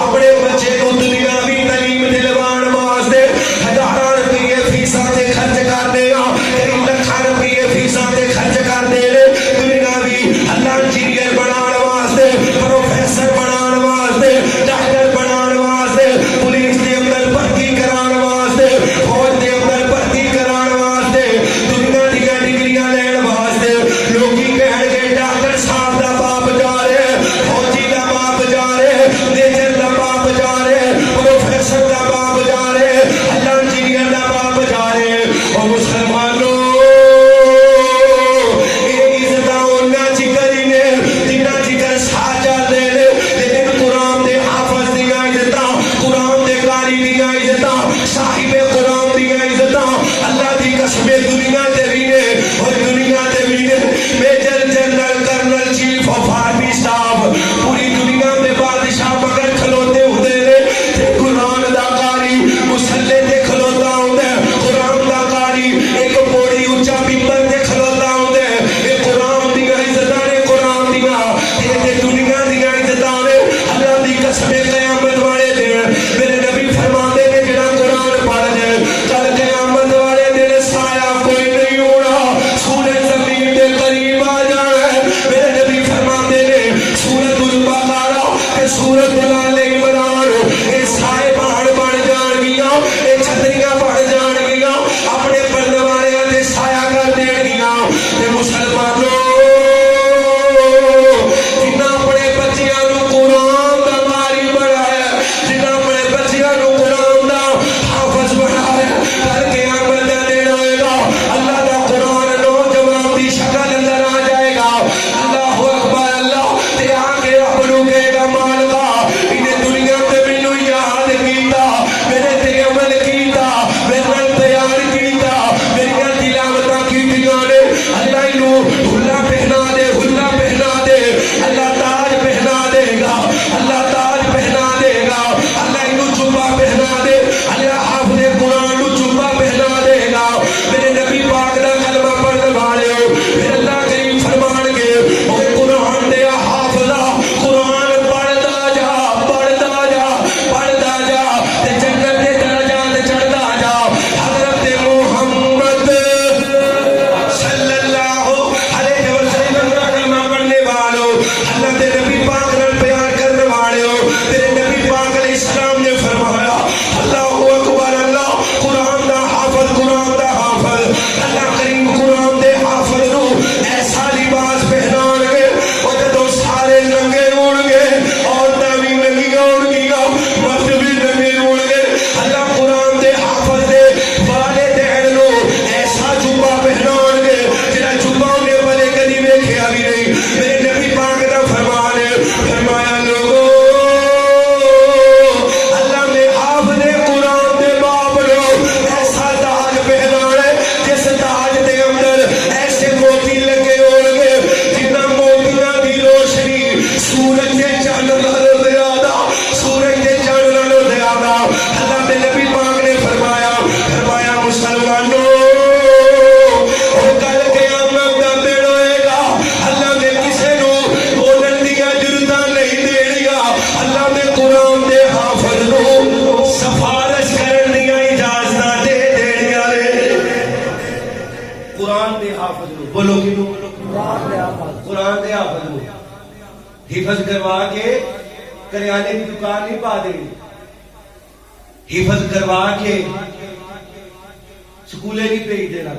اپنے بچے کو دنیاوی تعلیم دلوان واسطے ہزاراں روپے فیساں تے خرچ کرتے ہیں. کئی لاکھاں روپے فیساں تے خرچ کرتے نے. دنیاوی اللہ انجینئر بنان واسطے پروفیسر بنان واسطے ڈاکٹر بنان واسطے پولیس دے اندر بھرتی کران واسطے فوج دے اندر بھرتی کران واسطے دنیا دی ڈگریاں لین واسطے لوگی کہن گے ڈاکٹر صاحب دا باپ جا رہے فوجی دا باپ جا رہے میجر دا باپ جا رہے پروفیسر دا باپ جا رہے اللہ انجینئر دا باپ جا رہے. اور مسلمانوں یہ عزتاں انہاں چکر ہی نے جنہاں چکر سا چلدے نے. لیکن قرآن دے حافظ دیاں عزتاں قرآن دے قاری دیاں عزتاں صاحب قرآن دیاں عزتاں اللہ دی قسم دنیا تے بھی نے. اور دنیا تے بھی نے major general colonel chief of army staff پوری دنیا میں بادشاہ مگر کھلوتے ہوتے نے تے قرآن دا قاری مصلی تے کھلوتا ہوندا ہے. قرآن دا قاری ایک پوڑی اونچا ممبر تے کھلوتا ہوندا ہے. اے قرآن دی عزتاں نے قرآن دیاں تے دنیا دی عزتاں نے اللہ دی قسم قیامت والے دن. میرے نبی فرماتے نے جڑا قرآن پڑھ جائے کل قیامت والے دن سایہ کوئی نہیں ہونا. سورج زمین دے قریب آ جانا ہے. میرے نبی فرماتے نے سورۃ البقرہ تے سورۃ آل عمران اے سائے پہاڑ بن جان گیاں اے چھتریاں بن جان گیاں اپنے پڑھنے والے تے سایہ کر دین گیاں. تے مسلمانوں جنہاں اپنے بچیاں نو قرآن دا قاری بنایا جنہاں اپنے بچیاں نو قرآن دا حافظ بنایا کل قیامت دا دن آئے گا. اللہ دا قرآن نوجوان دی شکل اندر آ جائے گا. اللہ اکبر اللہ تے آ کے رب نو کہے گا مالکا کروا کے کریانے کی دکان نہیں پا دیں، حفظ کروا کے سکولے نہیں بھیج دینا،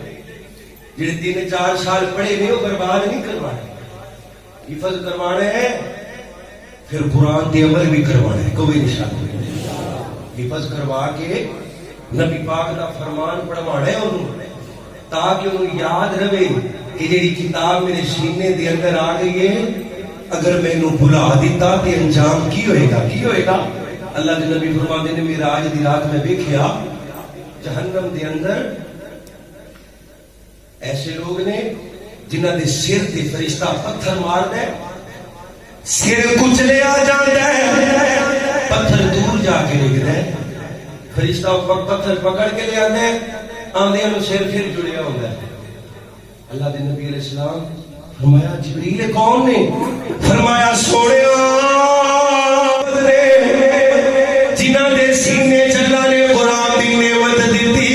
جڑے 3-4 سال پڑھے نہیں وہ برباد نہیں کروانے، حفظ کروانے ہیں، پھر قرآن تے عمل بھی کروانا ہے، کوئی نشان حفظ کروا کے نبی پاک دا فرمان پڑھوانا ہے انہوں، تاکہ انہوں یاد رہے کہ جیڑی کتاب میرے سینے دے اندر آ گئی ہے، اگر میں انہوں بھلا دیتا تے انجام کی ہوئے گا، کی ہوئے گا؟ اللہ کے نبی فرماتے نے معراج دی رات میں دیکھیا جہنم دے اندر ایسے لوگ نے جنہاں دے سر تے فرشتہ پتھر مار دے، سر کچلیا جاندا ہے، پتھر دور جا کے لکھ دے، فرشتہ پتھر پکڑ کے لے آتے ہیں، آندے انہوں سر پھر جڑیا ہوتا ہے۔ اللہ دے نبی علیہ السلام فرمایا جبریل کون نے؟ فرمایا سوڑیا جنہ دے سینے چلا نے قرآن دی نعمت دیتی،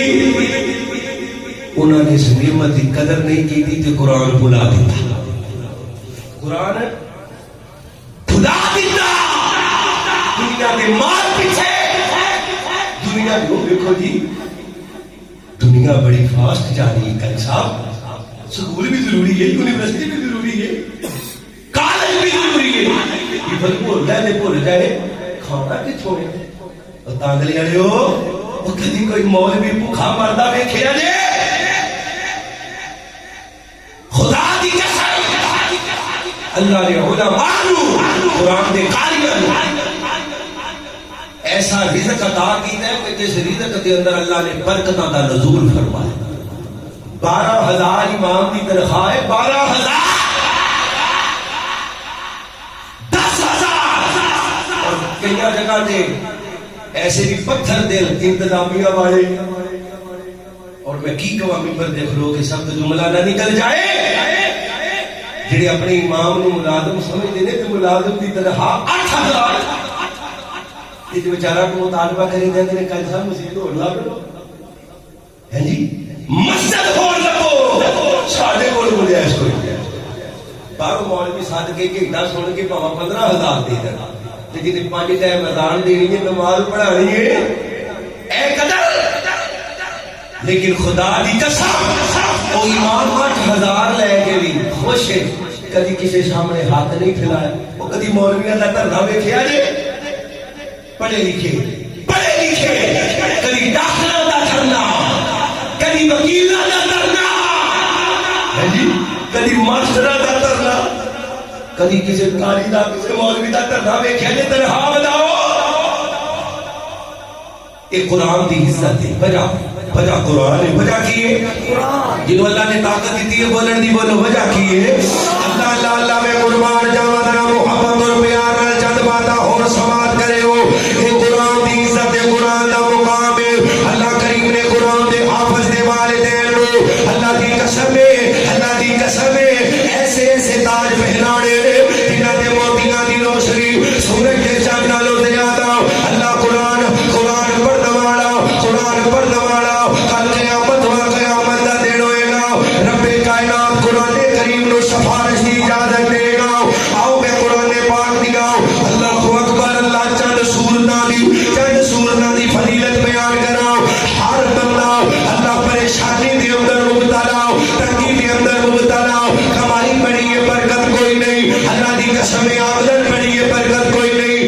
انہوں نے اس نعمت دی قدر نہیں کی تھی تو قرآن بھلا دیتا، قرآن بھلا دیتا، دنیا دے مال پیچھے، دنیا کو دیکھو جی دنیا بڑی فاسٹ جا رہی ہے، کل صاحب سکول بھی ضروری ہے، یونیورسٹی بھی ضروری ہے، کالج بھی ضروری ہے، یہ پھر بھول جائے بھول جائے کھانا کتوں ہے؟ اور تانگلی والے ہو وہ کدی کوئی مولوی بھوکا مردا ویکھیا جے؟ خدا دی قسم اللہ نے علماء نو قرآن دے قاریاں نو ایسا رزق عطا کیتا ہے کہ جس رزق دے اندر اللہ نے برکتاں دا نزول فرمایا۔ 12,000 امام کی تنخواہ ہے، 12,000 10,000 اور کئی جگہ دے ایسے بھی پتھر دل انتظامیہ والے، اور میں کی کہوں ممبر دیکھ لو کہ سب جملہ نہ نکل جائے، جڑے اپنے امام نو ملازم سمجھتے ہیں کہ ملازم کی تنخواہ 8,000 یہ بیچارہ کو مطالبہ کریں گے کہ کل صاحب مسجد ہو لا کرو، ہے جی مسجد ہو لگو ساڑھے کو بولے اس کو بارو مولوی صادقے کے گھنٹہ سن کے پاوا 15,000 دے دینا، لیکن 5 ٹائم اذان دینی ہے، نماز پڑھانی ہے، اے قدر، لیکن خدا دی قسم وہ امام 8,000 لے کے بھی خوش ہے، کدی کسی سامنے ہاتھ نہیں پھیلایا، وہ کدی مولویاں دا دھرنا ویکھیا جے؟ پڑھے لکھے کدی ڈاکٹر دا دھرنا، کدی وکیل دا دھرنا، کدی ماسٹر دا دھرنا، کدی کسی قاری دا کسی مولوی دا دھرنا ویکھیا جے؟ تنخواہ بتاؤ، یہ قرآن دی عزت ہے، وجہ قرآن ہے، وجہ کی ہے؟ جنہوں اللہ نے طاقت دیتی ہے بولن دی بولو، وجہ کی ہے؟ اللہ اللہ اللہ میں قربان جاوا ذرا محبت اور پیار نال چند باتاں اور سماعت کرے ہو، یہ قرآن دی عزت ہے، قرآن دا مقام ہے، اللہ کریم نے قرآن دے حافظ دے والدین نو اللہ دی قسم ہے ایسے ایسے تاج پہنانے جنہاں دے موتیاں دی روشنی سورج کے چاند نالوں زیادہ اللہ قرآن پڑھن والا کل قیامت و قیامت دا دن ہوئے گا، رب کائنات قرآن کریم نو سفارش دی اجازت دے گا، آؤ میں قرآن پاک دیا اللہ اکبر، اللہ چند سورتاں دی فضیلت بیان کرا، ہر بندہ اللہ پریشانی دے اندر مبتلا، تنگی دے اندر مبتلا، کمائی بڑی ہے برکت کوئی نہیں، اللہ دی قسم آمدن بڑی ہے برکت کوئی نہیں،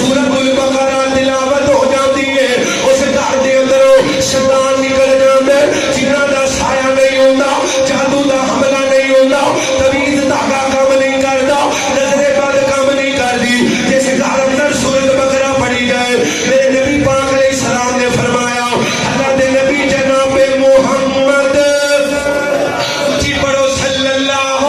سورۃ البقرہ تلاوت ہو جاتی ہے اس گھر دے اندروں شیطان نکل جاندا ہے جنہاں دا سایہ نہیں ہوندا جادو دا حملہ نہیں ہوندا تعویذ دھاگا کام نہیں کردا نظر بد کام نہیں کردی جس گھر اندر سورۃ بقرہ پڑھی جائے میرے نبی پاک علیہ السلام نے فرمایا اللہ دے نبی جناب محمد اونچی پڑھو صلی اللہ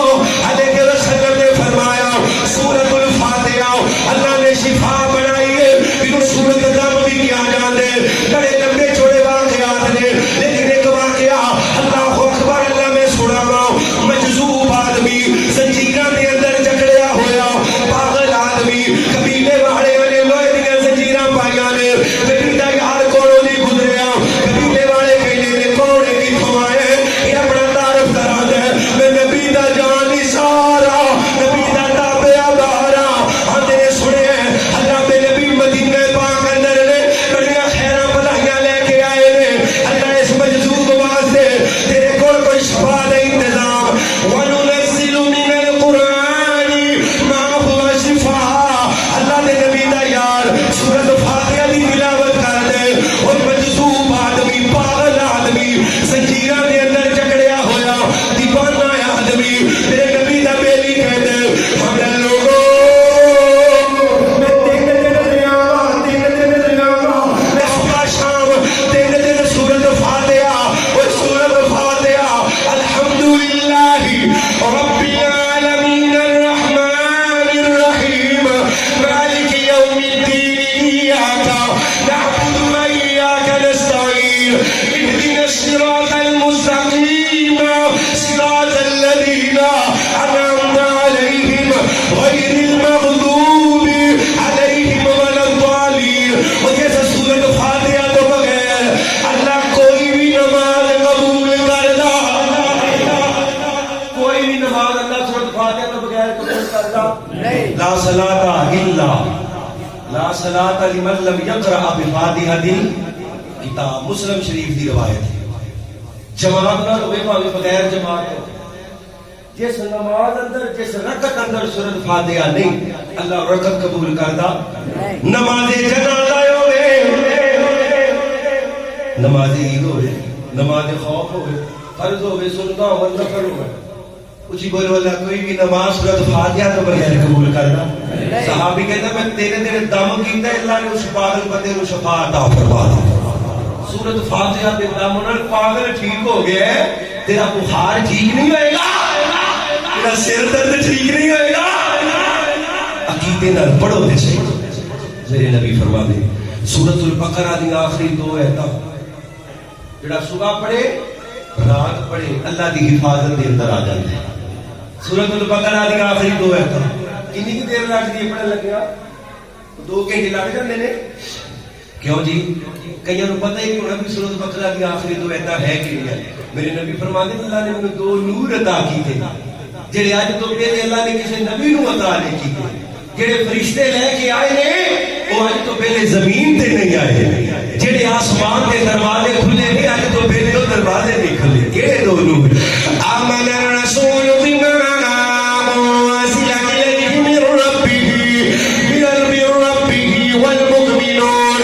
علیہ وسلم نے فرمایا سورۃ الفاتحہ اللہ نے شفا بنائی ہے انہوں سورۃ دم بھی کیا جاندے بڑے لمبے چوڑے واقعات نے لیکن ایک واقعہ اللہ اکبر اللہ میں سناواں مجذوب آدمی زنجیراں دے اندر جکڑیا ہویا پاگل آدمی قبیلے والے نے لوہے دیاں زنجیراں پائیاں نے نبی دا یار کولوں نہیں گزریا قبیلے والے کہندے نے کون ہے کتھوں آئے یہ اپنا تعارف کرا دے میں نبی دا جان نثارا نبی دا تابع دارا ہاں تیرے سنے اللہ میں نبی مدینے پاک اندر نے بڑیاں خیراں بھلائیاں لے کے آئے نے اللہ اس مجذوب واسطے تیرے کول کوئی شفا دا انتظام وَنُنَزِّلُ مِنَ الْقُرْآنِ مَا هُوَ شِفَاء اللہ دے نبی دا یار سورۃ فاتحہ دی تلاوت کر دے اور مجذوب آدمی پاگل آدمی زنجیراں دے اندر جکڑیا ہویا دیوانہ آدمی میرے نبی دا بیلی کہہ دے ہمیں لوگوں میں تین دن لیاواں میں صبح شام تین دن سورۃ فاتحہ اور سورۃ فاتحہ الحمدللہ رب العالمین الرحمن الرحیم مالک یوم الدین ایاک نعبد و ایاک نستعین اهدنا الصراط المستقیم صراط الذین انعمت علیہم غیر المغضوب علیہم ولا الضالین اور جیسے سورۃ فاتحہ تو بغیر اللہ کوئی بھی نماز قبول کردا کوئی بھی نماز اللہ سورۃ فاتحہ تو بغیر قبول کردا نہیں لا صلاۃ الا لا صلاۃ لمن لم یقرأ بفاتحۃ الکتاب مسلم شریف دی روایت ہے جماعت نال ہوئے بھاویں بغیر جماعت ہو جس نماز اندر جس رکعت اندر سورۃ فاتحہ نہیں اللہ رکعت قبول کردا نماز جنازہ ہوئے نماز عید ہوئے نماز خوف ہوئے فرض ہوئے سننا ہو نفل ہوئے اچھی بولو اللہ کوئی بھی نماز سورۃ فاتحہ تو بغیر قبول کرنا صحابی کہتا میں تیرے تیرے دم کیتا ہے اللہ نے اس پاگل بندے کو شفا عطا فرما دی سورۃ فاتحہ دے دم نال پاگل ٹھیک ہو گیا ہے تیرا بخار ٹھیک نہیں ہوئے گا تیرا سر درد ٹھیک نہیں ہوئے گا عقیدے نال پڑھو تے صحیح میرے نبی فرما دے سورۃ البقرہ دی آخری دو آیتاں جڑا صبح پڑھے رات پڑھے اللہ دی حفاظت دے اندر آ جاندے سورۃ البقرہ دی آخری دو آیتاں کنی کی دیر لگ دی پڑھن لگیا 2 گھنٹے لگ جاندے نے کیوں جی کئیوں کو پتہ ہی نہیں ہونا کہ سورۃ بقرہ کی آخری دو آیتاں ہے کیڑیاں میرے نبی فرماتے ہیں اللہ نے مجھے 2 نور عطا کیتے جڑے اج تو پہلے اللہ نے کسی نبی نو عطا نہیں کیتے جڑے فرشتے لے کے آئے نے وہ اج تو پہلے زمین تے نہیں آئے جڑے آسمان کے دروازے کھلے نہیں اج تو پہلے وہ دروازے نہیں کھلے کیڑے 2 نور آمن الرسول بما انزل الیہ من ربہ والمؤمنون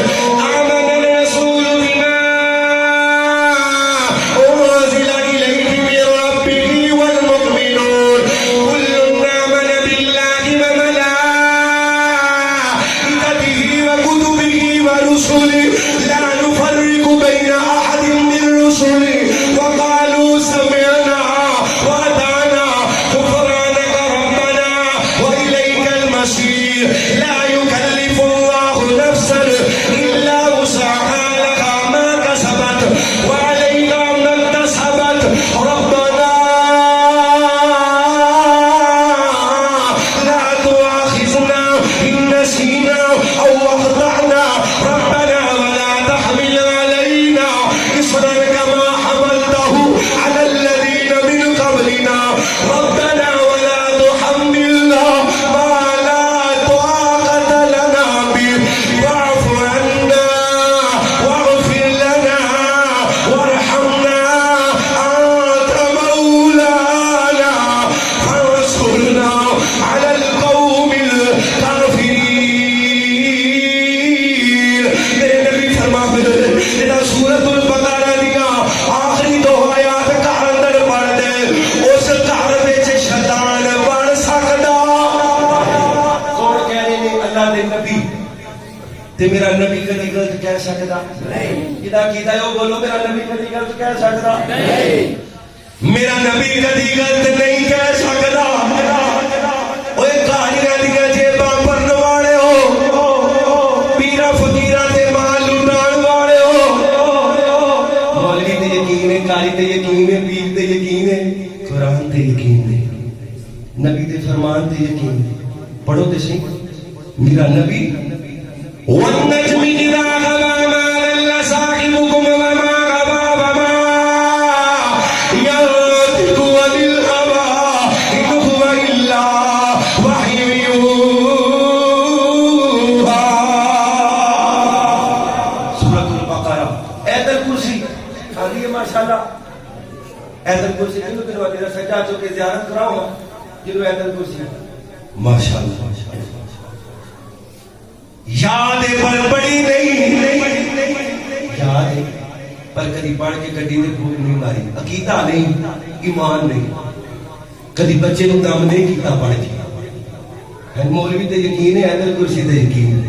نبی تے میرا نبی کدی غلط کہہ سکدا نہیں جدا کیتا ہے وہ بولو میرا نبی کدی غلط کہہ سکدا نہیں میرا نبی کدی غلط نہیں کہہ سکدا اوے کہانیاں دیاں جیباں بھرن والے ہو پیرا فقیراں تے مال لٹان والے ہو مولوی تے یقین ہے قاری تے یقین ہے پیر تے یقین ہے قرآن تے یقین ہے نبی تے فرمان تے یقین ہے پڑھو تے صحیح میرا نبی والنجم اذا غوا ما ضل صاحبكم وما غوى وما ينطق عن الهوى إن هو إلا وحي يوحى سورۃ البقرہ آیت الکرسی آگے ماشاءاللہ آیت الکرسی کنو وغیرہ سجا چکے زیارت کراؤ جنو آیت الکرسی ماشاءاللہ یاد پر بڑی نہیں یاد ہے پر کدی پڑھ کے گڈی دے پھوک نہیں ماری عقیدہ نہیں ایمان نہیں کدی بچے نو دم نہیں کیتا پڑھ کے مولوی تے یقین ہے آیت الکرسی تے یقین ہے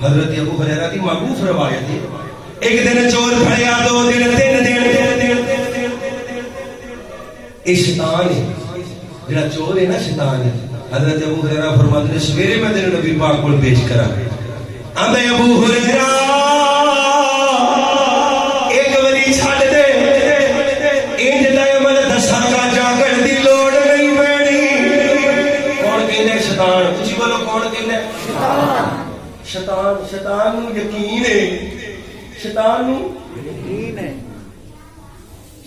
حضرت ابو ہریرہ کی معروف روایت ہے ایک دن چور پھڑیا دو دن تین دن اے شیطان ہے جڑا چور ہے نا شیطان ہے حضرت ابو ہریرہ فرماتے ہیں سویرے میں تیرے نبی پاک کو پیش کرا آندے ابو ہریرہ ایک وری چھڈ دے انج دا عمل دساں کا جاگن دی لوڑ نہیں پڑی کون کہندا شیطان تسی بولو کون کہندا شیطان شیطان نو یقین ہے شیطان نو یقین ہے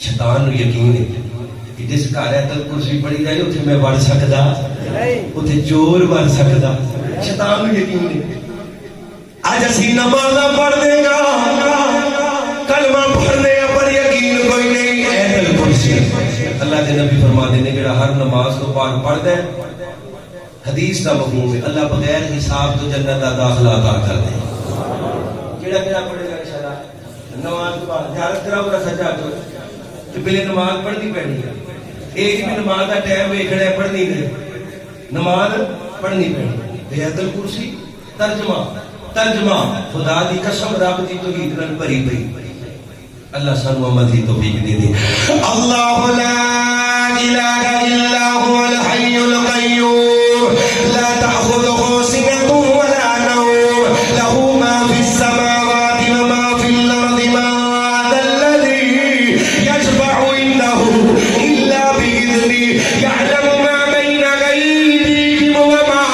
شیطان نو یقین ہے کہ جس گھر آیت الکرسی پڑھی جائے اتنے میں وڑ سکدا اتنے چور وڑ سکدا شیطان نو یقین ہے آج اسی نماز پڑھ دے گا کلمہ پڑھنے پر یقین کوئی نہیں آیت الکرسی اللہ کے نبی فرما دینے کہ ہر نماز کو پاک پڑھ دے حدیث کا مفہوم ہے اللہ بغیر حساب تو جنت کا داخلہ عطا کر دے کیڑا کیڑا پڑھے گا انشاءاللہ نماز پڑھ زیارت کراؤ گا سجا تو کہ پہلے نماز پڑھنی پڑنی ہے ایک بھی نماز کا ٹائم ویکھنا ہے پڑھنی نہیں نماز پڑھنی پڑنی آیت الکرسی ترجمہ خدا دی قسم رب دی توحید نال بھری پئی اللہ سانو عمل دی توفیق دے دے اللہ لا الہ الا هو الحی القیوم لا تأخذه سنة ولا نوم له ما في السماوات وما في الأرض من ذا الذي يشفع عنده إلا بإذنه يعلم ما بين أيديهم وما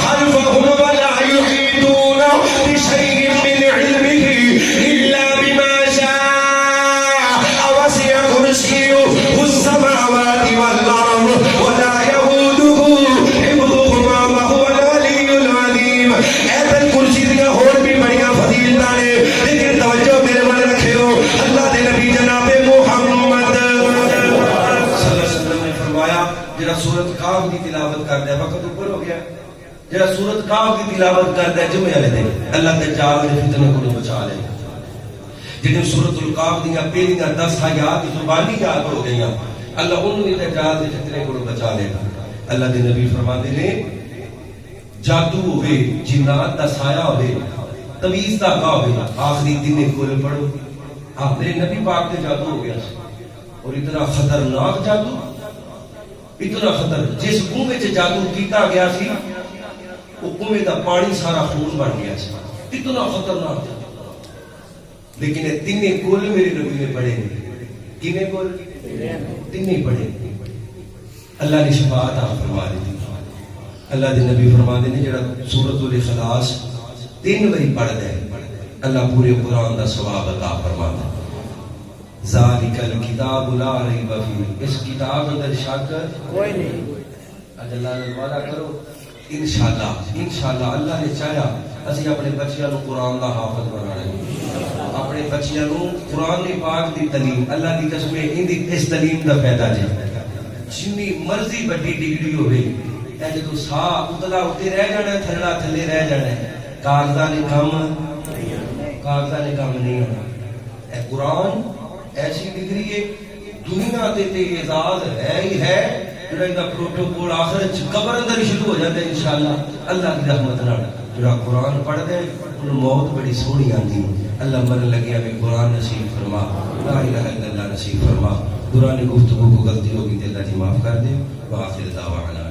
خلفهم ولا يحيطون بشيء من علمه إلا بما شاء وسع كرسيه السماوات والأرض ولا يئوده حفظهما وهو العلي العظيم آیت الکرسی دی اور بھی بڑیاں فضیلتاں نے لیکن توجہ میرے من رکھو اللہ دے نبی جناب محمد صلی اللہ علیہ وسلم نے فرمایا جڑا سورۃ کاف دی تلاوت کردا ہے وقت اوپر ہو گیا جڑا سورۃ کاف دی تلاوت کردا ہے جمعے والے دن اللہ دجال دے فتنے کو بچا لے جن سورۃ الکاف دیاں پہلیاں 10 آیات زبانی یاد ہو گئیاں اللہ انہوں نے دجال دے فتنے کو بچا لے گا اللہ دے نبی فرماتے ہیں جادو ہوئے جنات دا سایہ ہوئے تویز دا کا ہوئے آخری دن کل پڑھو آپ میرے نبی پاک تے جادو ہو گیا اور اتنا خطرناک جادو اتنا خطر جس کنویں سے جادو کیتا گیا سی وہ کنویں دا پانی سارا خون بن گیا سی اتنا خطرناک جادو لیکن یہ تینیں کل میرے نبی نے پڑھے کنے کل تینیں پڑھے اللہ نے شفاعت آپ فرما دی اللہ دے نبی فرما دینے جڑا سورۃ الاخلاص 3 باری پڑھ دے اللہ پورے قرآن دا ثواب عطا فرما دے ذالک الکتاب لا ریب فیہ اس کتاب اندر شک کوئی نہیں اللہ نے وعدہ کرو انشاءاللہ اللہ نے چاہیا اسی اپنے بچیاں نو قرآن دا حافظ بنا رہے ہیں اپنے بچیاں نو قرآن پاک دی تعلیم اللہ دی قسم اس تعلیم دا فائدہ جی جنی مرضی بڑی ڈگری ہوئے اے جدو سا اتلا اتے رہ جانا ہے تھلڑا تھلے رہ جانا ہے کاغذہ نے کام نہیں ہونا اے قرآن ایسی ڈگری ہے دنیا تے اعزاز ہے ہی ہے جڑا دا پروٹوکول آخر قبر اندر ہی شروع ہو جاتا ہے انشاءاللہ اللہ کی رحمت نال جڑا قرآن پڑھ دے انہوں موت بڑی سونی آتی اللہ من لگیا میں قرآن نصیب فرما لا الہ الا اللہ نصیب فرما دوران گفتگو کو غلطی ہوگی تے اللہ جی معاف کر دے وآخر دعوانا